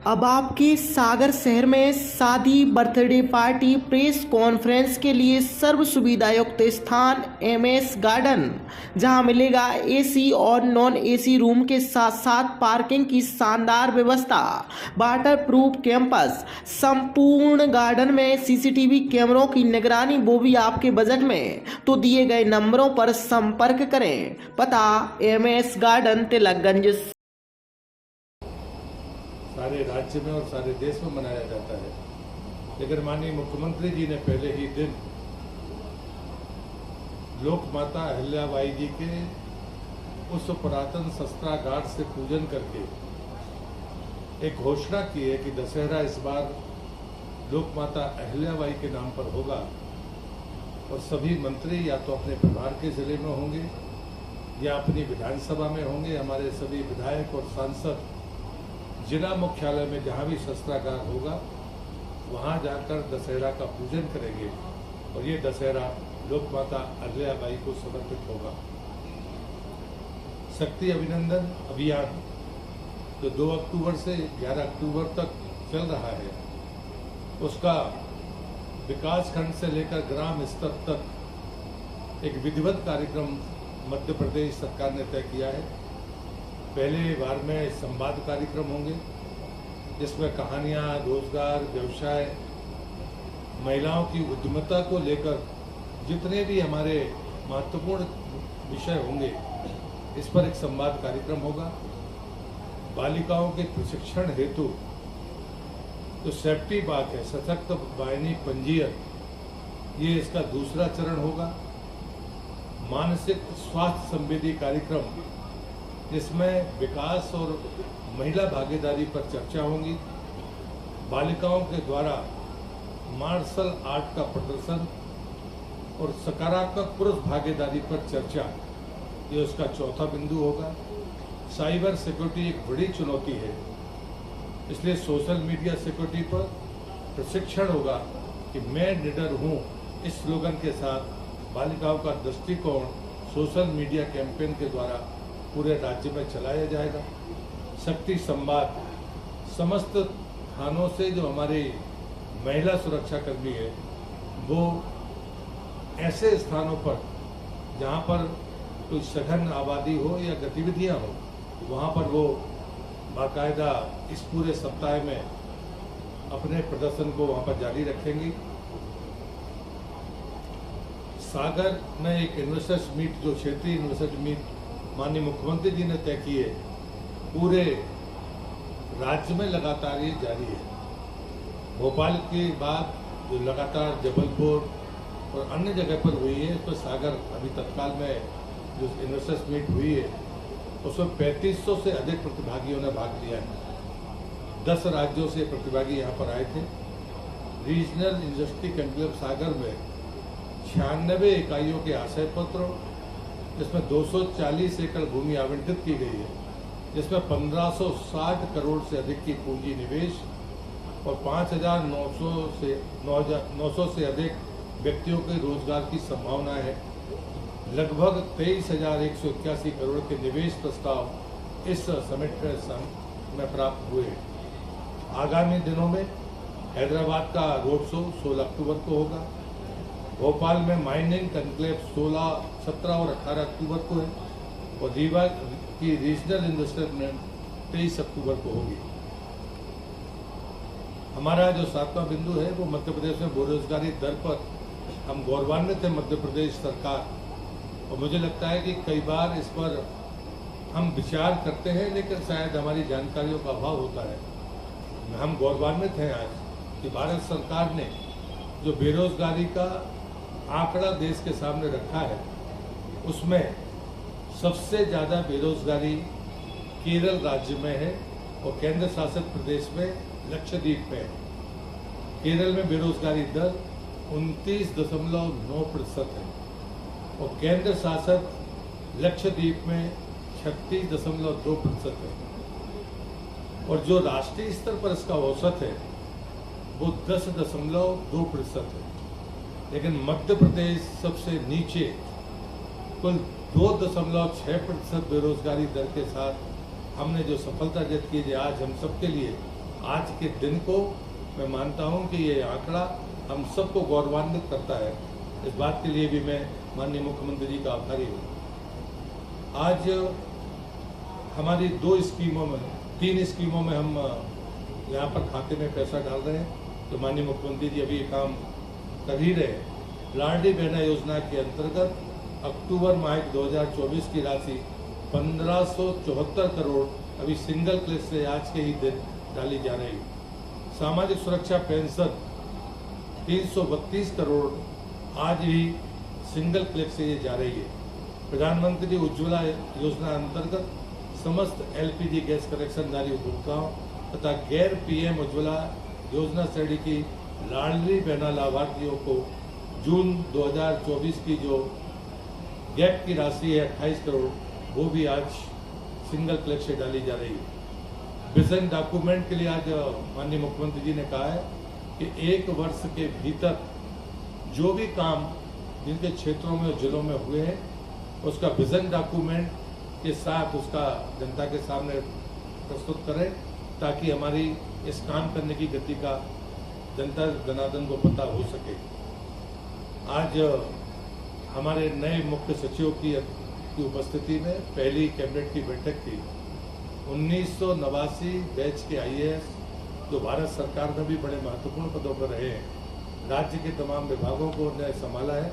अब आपके सागर शहर में शादी, बर्थडे पार्टी, प्रेस कॉन्फ्रेंस के लिए सर्व सुविधा युक्त स्थान एमएस गार्डन, जहां मिलेगा एसी और नॉन एसी रूम के साथ साथ पार्किंग की शानदार व्यवस्था, वाटर प्रूफ कैंपस, संपूर्ण गार्डन में सीसीटीवी कैमरों की निगरानी, वो भी आपके बजट में। तो दिए गए नंबरों पर संपर्क करें। पता एमएस गार्डन, तिलकगंज। सारे राज्य में और सारे देश में मनाया जाता है, लेकिन माननीय मुख्यमंत्री जी ने पहले ही दिन लोक माता अहिल्याबाई जी के उस पुरातन शस्त्रागार से पूजन करके एक घोषणा की है कि दशहरा इस बार लोक माता अहिल्याबाई के नाम पर होगा और सभी मंत्री या तो अपने प्रभार के जिले में होंगे या अपनी विधानसभा में होंगे। हमारे सभी विधायक और सांसद जिला मुख्यालय में जहाँ भी शस्त्रागार होगा वहाँ जाकर दशहरा का पूजन करेंगे और ये दशहरा लोक माता अहिल्याबाई को समर्पित होगा। शक्ति अभिनंदन अभियान जो 2 अक्टूबर से 11 अक्टूबर तक चल रहा है, उसका विकास खंड से लेकर ग्राम स्तर तक एक विधिवत कार्यक्रम मध्य प्रदेश सरकार ने तय किया है। पहले बार में संवाद कार्यक्रम होंगे जिसमें कहानियाँ, रोजगार, व्यवसाय, महिलाओं की उद्यमिता को लेकर जितने भी हमारे महत्वपूर्ण विषय होंगे इस पर एक संवाद कार्यक्रम होगा। बालिकाओं के प्रशिक्षण हेतु जो सेफ्टी बात है, सशक्त वाहिनी पंजीयन, ये इसका दूसरा चरण होगा। मानसिक स्वास्थ्य संवेदी कार्यक्रम जिसमें विकास और महिला भागीदारी पर चर्चा होगी। बालिकाओं के द्वारा मार्शल आर्ट का प्रदर्शन और सकारात्मक पुरुष भागीदारी पर चर्चा, ये उसका चौथा बिंदु होगा। साइबर सिक्योरिटी एक बड़ी चुनौती है, इसलिए सोशल मीडिया सिक्योरिटी पर प्रशिक्षण होगा कि मैं निडर हूँ। इस स्लोगन के साथ बालिकाओं का दृष्टिकोण सोशल मीडिया कैंपेन के द्वारा पूरे राज्य में चलाया जाएगा। शक्ति संवाद समस्त थानों से जो हमारे महिला सुरक्षा कर्मी है वो ऐसे स्थानों पर जहां पर कोई सघन आबादी हो या गतिविधियां हो वहां पर वो बाकायदा इस पूरे सप्ताह में अपने प्रदर्शन को वहां पर जारी रखेंगी। सागर में एक इन्वेस्टर्स मीट, जो क्षेत्रीय इन्वेस्टर्स मीट माननीय मुख्यमंत्री जी ने तय किए, पूरे राज्य में लगातार ये जारी है। भोपाल के बाद जो लगातार जबलपुर और अन्य जगह पर हुई है, तो सागर अभी तत्काल में जो इन्वेस्टर्स मीट हुई है उसमें 3500 से अधिक प्रतिभागियों ने भाग लिया है। 10 राज्यों से प्रतिभागी यहाँ पर आए थे। रीजनल इंडस्ट्री कॉन्क्लेव सागर में 96 इकाइयों के आशय पत्र, जिसमें 240 एकड़ भूमि आवंटित की गई है, जिसमें 1560 करोड़ से अधिक की पूंजी निवेश और 5,900 से अधिक व्यक्तियों के रोजगार की संभावना है। लगभग 23,181 करोड़ के निवेश प्रस्ताव इस समिट में प्राप्त हुए। आगामी दिनों में हैदराबाद का रोड शो 16 अक्टूबर को होगा। भोपाल में माइनिंग कॉन्क्लेव 16, 17 और 18 अक्टूबर को है और रीवा की रीजनल इन्वेस्टमेंट 23 अक्टूबर को होगी। हमारा जो 7वां बिंदु है वो मध्य प्रदेश में बेरोजगारी दर पर हम गौरवान्वित है मध्य प्रदेश सरकार, और मुझे लगता है कि कई बार इस पर हम विचार करते हैं लेकिन शायद हमारी जानकारियों का अभाव होता है। हम गौरवान्वित हैं आज कि भारत सरकार ने जो बेरोजगारी का आंकड़ा देश के सामने रखा है उसमें सबसे ज़्यादा बेरोजगारी केरल राज्य में है और केंद्र शासित प्रदेश में लक्षद्वीप में है। केरल में बेरोजगारी दर 29.9% है और केंद्र शासित लक्षद्वीप में 36.2% है और जो राष्ट्रीय स्तर पर इसका औसत है वो 10.2% है। लेकिन मध्य प्रदेश सबसे नीचे कुल 2.6% बेरोजगारी दर के साथ हमने जो सफलता अर्जित की है, आज हम सबके लिए आज के दिन को मैं मानता हूं कि ये आंकड़ा हम सबको गौरवान्वित करता है। इस बात के लिए भी मैं माननीय मुख्यमंत्री जी का आभारी हूँ। आज हमारी 2 स्कीमों में 3 स्कीमों में हम यहाँ पर खाते में पैसा डाल रहे हैं, तो माननीय मुख्यमंत्री जी अभी ये काम कर ही रहे हैं। लाडली बहना योजना के अंतर्गत अक्टूबर माह 2024 की राशि 1574 करोड़ अभी सिंगल क्लिक से आज के ही दिन डाली जा रही है। सामाजिक सुरक्षा पेंशन 332 करोड़ आज ही सिंगल क्लिक से ये जा रही है। प्रधानमंत्री उज्ज्वला योजना अंतर्गत समस्त एलपीजी गैस कनेक्शनधारी उपभोक्ताओं तथा गैर पीएम उज्ज्वला योजना श्रेणी की लाडली बहना लाभार्थियों को जून 2024 की जो गैप की राशि है 28 करोड़, वो भी आज सिंगल क्लिक से डाली जा रही है। विजन डॉक्यूमेंट के लिए आज माननीय मुख्यमंत्री जी ने कहा है कि 1 वर्ष के भीतर जो भी काम जिनके क्षेत्रों में और जिलों में हुए हैं उसका विजन डॉक्यूमेंट के साथ उसका जनता के सामने प्रस्तुत करें, ताकि हमारी इस काम करने की गति का जनता जनार्दन को पता हो सके। आज हमारे नए मुख्य सचिव की उपस्थिति में पहली कैबिनेट की बैठक थी। 1989 बैच के आईएएस जो भारत सरकार में भी बड़े महत्वपूर्ण पदों पर रहे हैं, राज्य के तमाम विभागों को उन्हें संभाला है,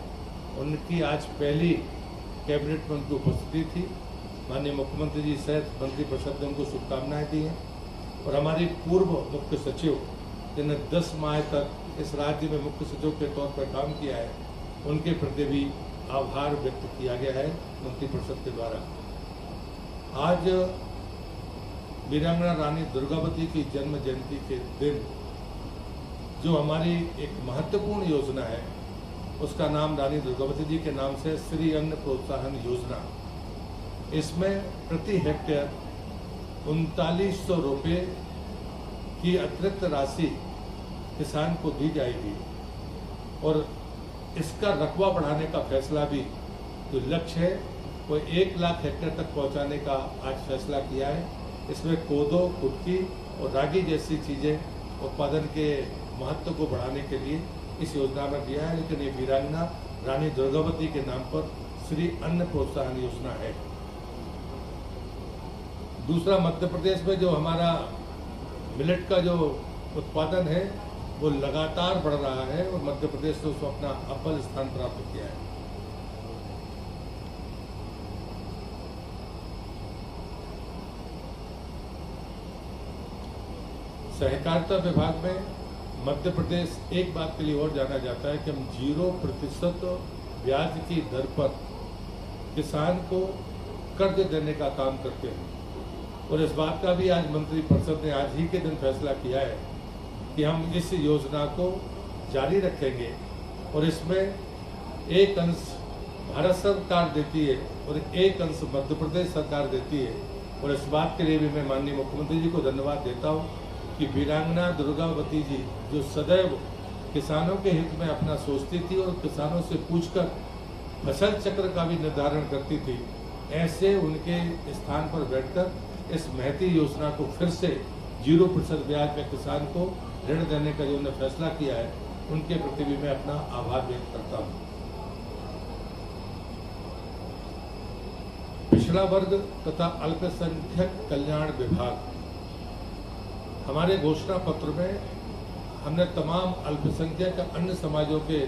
उनकी आज पहली कैबिनेट में उनकी उपस्थिति थी। माननीय मुख्यमंत्री जी सहित मंत्रिपरिषद ने उनको शुभकामनाएं दी हैं और हमारी पूर्व मुख्य सचिव जिन्हें 10 माह तक इस राज्य में मुख्य सचिव के तौर पर काम किया है, उनके प्रति भी आभार व्यक्त किया गया है मंत्रिपरिषद के द्वारा। आज वीरांगना रानी दुर्गावती की जन्म जयंती के दिन जो हमारी एक महत्वपूर्ण योजना है, उसका नाम रानी दुर्गावती जी के नाम से श्री अन्न प्रोत्साहन योजना। इसमें प्रति हेक्टेयर 3900 रुपये की अतिरिक्त राशि किसान को दी जाएगी और इसका रकबा बढ़ाने का फैसला भी जो लक्ष्य है वो 1 लाख हेक्टेयर तक पहुंचाने का आज फैसला किया है। इसमें कोदो, कुटकी और रागी जैसी चीज़ें उत्पादन के महत्व को बढ़ाने के लिए इस योजना में दिया है, लेकिन ये वीरांगना रानी दुर्गावती के नाम पर श्री अन्न प्रोत्साहन योजना है। दूसरा, मध्य प्रदेश में जो हमारा मिलेट का जो उत्पादन है वो लगातार बढ़ रहा है और मध्य प्रदेश ने उसको अपना अव्वल स्थान प्राप्त किया है। सहकारिता विभाग में मध्य प्रदेश एक बात के लिए और जाना जाता है कि हम 0% ब्याज की दर पर किसान को कर्ज देने का काम करते हैं और इस बात का भी आज मंत्रिपरिषद ने आज ही के दिन फैसला किया है कि हम इस योजना को जारी रखेंगे और इसमें एक अंश भारत सरकार देती है और एक अंश मध्य प्रदेश सरकार देती है। और इस बात के लिए भी मैं माननीय मुख्यमंत्री जी को धन्यवाद देता हूँ कि वीरांगना दुर्गावती जी जो सदैव किसानों के हित में अपना सोचती थी और किसानों से पूछकर फसल चक्र का भी निर्धारण करती थी, ऐसे उनके स्थान पर बैठकर इस महती योजना को फिर से 0% ब्याज में किसान को ऋण देने का जो उन्होंने फैसला किया है, उनके प्रति भी मैं अपना आभार व्यक्त करता हूँ। पिछड़ा वर्ग तथा अल्पसंख्यक कल्याण विभाग, हमारे घोषणा पत्र में हमने तमाम अल्पसंख्यक अन्य समाजों के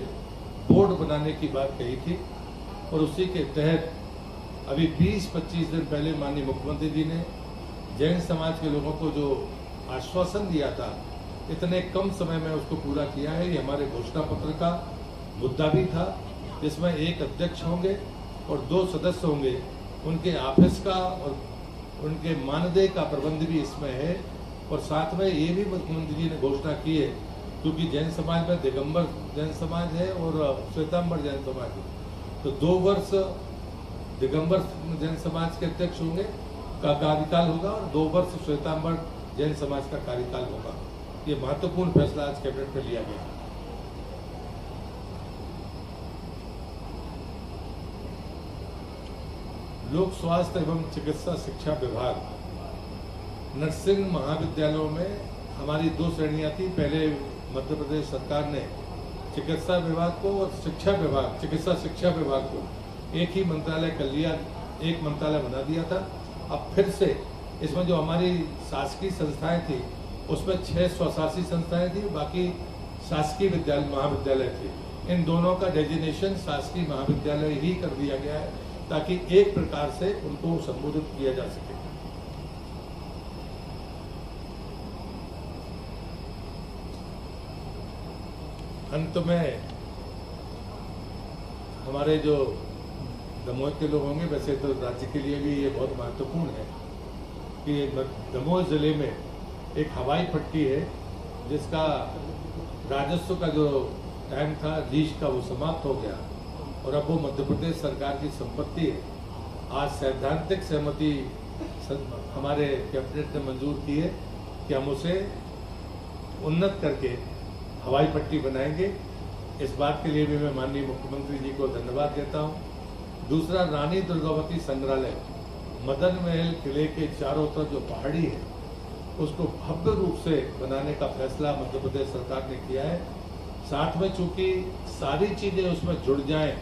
बोर्ड बनाने की बात कही थी और उसी के तहत अभी 20-25 दिन पहले माननीय मुख्यमंत्री जी ने जैन समाज के लोगों को जो आश्वासन दिया था, इतने कम समय में उसको पूरा किया है। ये हमारे घोषणा पत्र का मुद्दा भी था, जिसमें एक अध्यक्ष होंगे और 2 सदस्य होंगे। उनके ऑफिस का और उनके मानदेय का प्रबंध भी इसमें है और साथ में ये भी मुख्यमंत्री जी ने घोषणा की है, क्योंकि जैन समाज में दिगंबर जैन समाज है और श्वेतांबर जैन समाज है, तो 2 वर्ष दिगंबर जैन समाज के अध्यक्ष होंगे का कार्यकाल होगा और 2 वर्ष श्वेतांबर जैन समाज का कार्यकाल होगा। ये महत्वपूर्ण फैसला आज कैबिनेट में लिया गया। लोक स्वास्थ्य एवं चिकित्सा शिक्षा विभाग नर्सिंग महाविद्यालयों में हमारी दो श्रेणियां थी। पहले मध्य प्रदेश सरकार ने चिकित्सा विभाग को और शिक्षा विभाग, चिकित्सा शिक्षा विभाग को एक ही मंत्रालय कर लिया, एक मंत्रालय बना दिया था। अब फिर से इसमें जो हमारी शासकीय संस्थाएं थी उसमें 6 स्वशासी संस्थाएं थी, बाकी शासकीय विद्यालय महाविद्यालय थे। इन दोनों का डेजिग्नेशन शासकीय महाविद्यालय ही कर दिया गया है ताकि एक प्रकार से उनको संबोधित किया जा सके। अंत में हमारे जो दमोह के लोग होंगे, वैसे तो राज्य के लिए भी ये बहुत महत्वपूर्ण है कि दमोह जिले में एक हवाई पट्टी है जिसका राजस्व का जो टाइम था लीज का वो समाप्त हो गया और अब वो मध्य प्रदेश सरकार की संपत्ति है। आज सैद्धांतिक सहमति हमारे कैबिनेट ने मंजूर की है कि हम उसे उन्नत करके हवाई पट्टी बनाएंगे। इस बात के लिए भी मैं माननीय मुख्यमंत्री जी को धन्यवाद देता हूँ। दूसरा, रानी दुर्गावती संग्रहालय मदन महल किले के चारों तरफ जो पहाड़ी है उसको भव्य रूप से बनाने का फैसला मध्य प्रदेश सरकार ने किया है। साथ में चूंकि सारी चीजें उसमें जुड़ जाएं,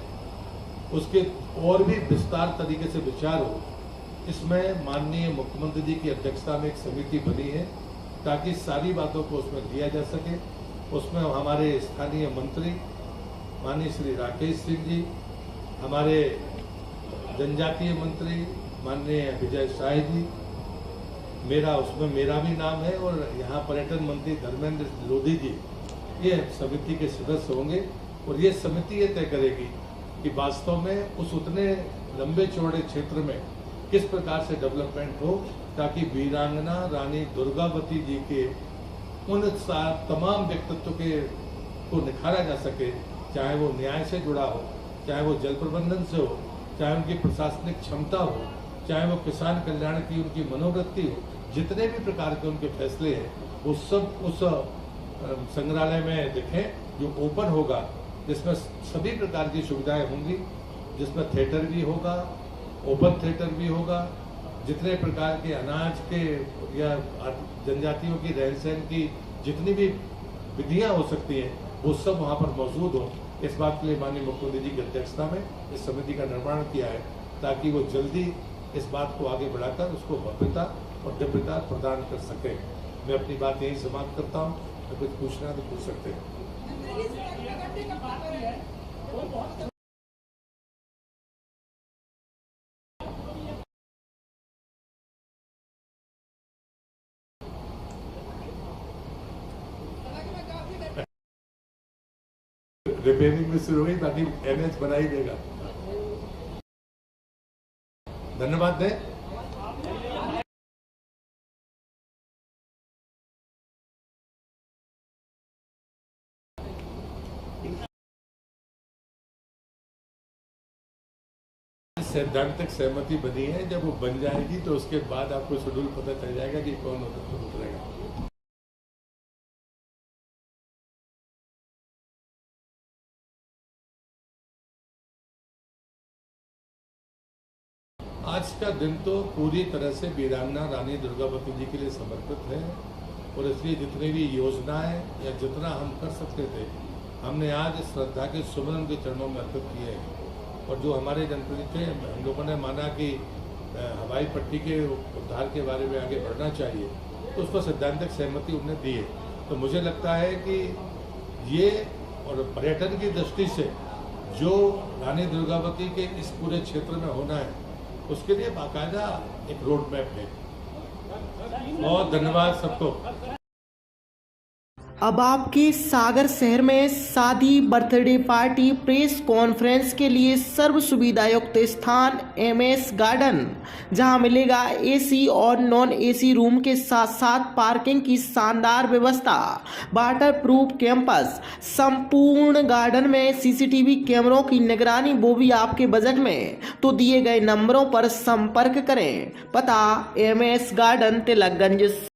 उसके और भी विस्तार तरीके से विचार हो, इसमें माननीय मुख्यमंत्री जी की अध्यक्षता में एक समिति बनी है ताकि सारी बातों को उसमें लिया जा सके। उसमें हमारे स्थानीय मंत्री माननीय श्री राकेश सिंह जी, हमारे जनजातीय मंत्री माननीय विजय शाह जी, उसमें मेरा भी नाम है और यहाँ पर्यटन मंत्री धर्मेंद्र लोधी जी, ये समिति के सदस्य होंगे और ये समिति ये तय करेगी कि वास्तव में उस उतने लंबे चौड़े क्षेत्र में किस प्रकार से डेवलपमेंट हो ताकि वीरांगना रानी दुर्गावती जी के उन तमाम व्यक्तित्व को निखारा जा सके, चाहे वो न्याय से जुड़ा हो, चाहे वो जल प्रबंधन से हो, चाहे उनकी प्रशासनिक क्षमता हो, चाहे वो किसान कल्याण की उनकी मनोवृत्ति हो, जितने भी प्रकार के उनके फैसले हैं वो सब उस संग्रहालय में दिखें जो ओपन होगा, जिसमें सभी प्रकार की सुविधाएं होंगी, जिसमें थिएटर भी होगा, ओपन थिएटर भी होगा, जितने प्रकार के अनाज के या जनजातियों की रहन सहन की जितनी भी विधियां हो सकती हैं वो सब वहां पर मौजूद हो। इस बात के लिए माननीय मुख्यमंत्री जी की अध्यक्षता में इस समिति का निर्माण किया है ताकि वो जल्दी इस बात को आगे बढ़ाकर उसको भव्यता और दिव्यता प्रदान कर सके। मैं अपनी बात यही समाप्त करता हूँ। तो कुछ पूछना है तो पूछ सकते हैं। रिपेयरिंग में शुरू हुई, बाकी एनएच बना ही देगा। धन्यवाद दें। सैद्धांतिक सहमति बनी है, जब वो बन जाएगी तो उसके बाद आपको शेड्यूल पता चल जाएगा कि कौन उतरेगा। आज का दिन तो पूरी तरह से वीरांगना रानी दुर्गावती जी के लिए समर्पित है और इसलिए जितनी भी योजनाएं या जितना हम कर सकते थे हमने आज श्रद्धा के सुमरन के चरणों में अर्पित किए हैं। और जो हमारे जनप्रतिनिधि थे, हम लोगों ने माना कि हवाई पट्टी के उद्धार के बारे में आगे बढ़ना चाहिए, तो उसको सैद्धांतिक सहमति उन्होंने दी है। तो मुझे लगता है कि ये और पर्यटन की दृष्टि से जो रानी दुर्गावती के इस पूरे क्षेत्र में होना है उसके लिए बाकायदा एक रोड मैप है। बहुत धन्यवाद सबको। अब आपके सागर शहर में शादी बर्थडे पार्टी प्रेस कॉन्फ्रेंस के लिए सर्व सुविधा युक्त स्थान एमएस गार्डन, जहां मिलेगा एसी और नॉन एसी रूम के साथ साथ पार्किंग की शानदार व्यवस्था, वाटर प्रूफ कैंपस, संपूर्ण गार्डन में सीसीटीवी कैमरों की निगरानी, वो भी आपके बजट में। तो दिए गए नंबरों पर संपर्क करें। पता एमएस गार्डन तिलकगंज।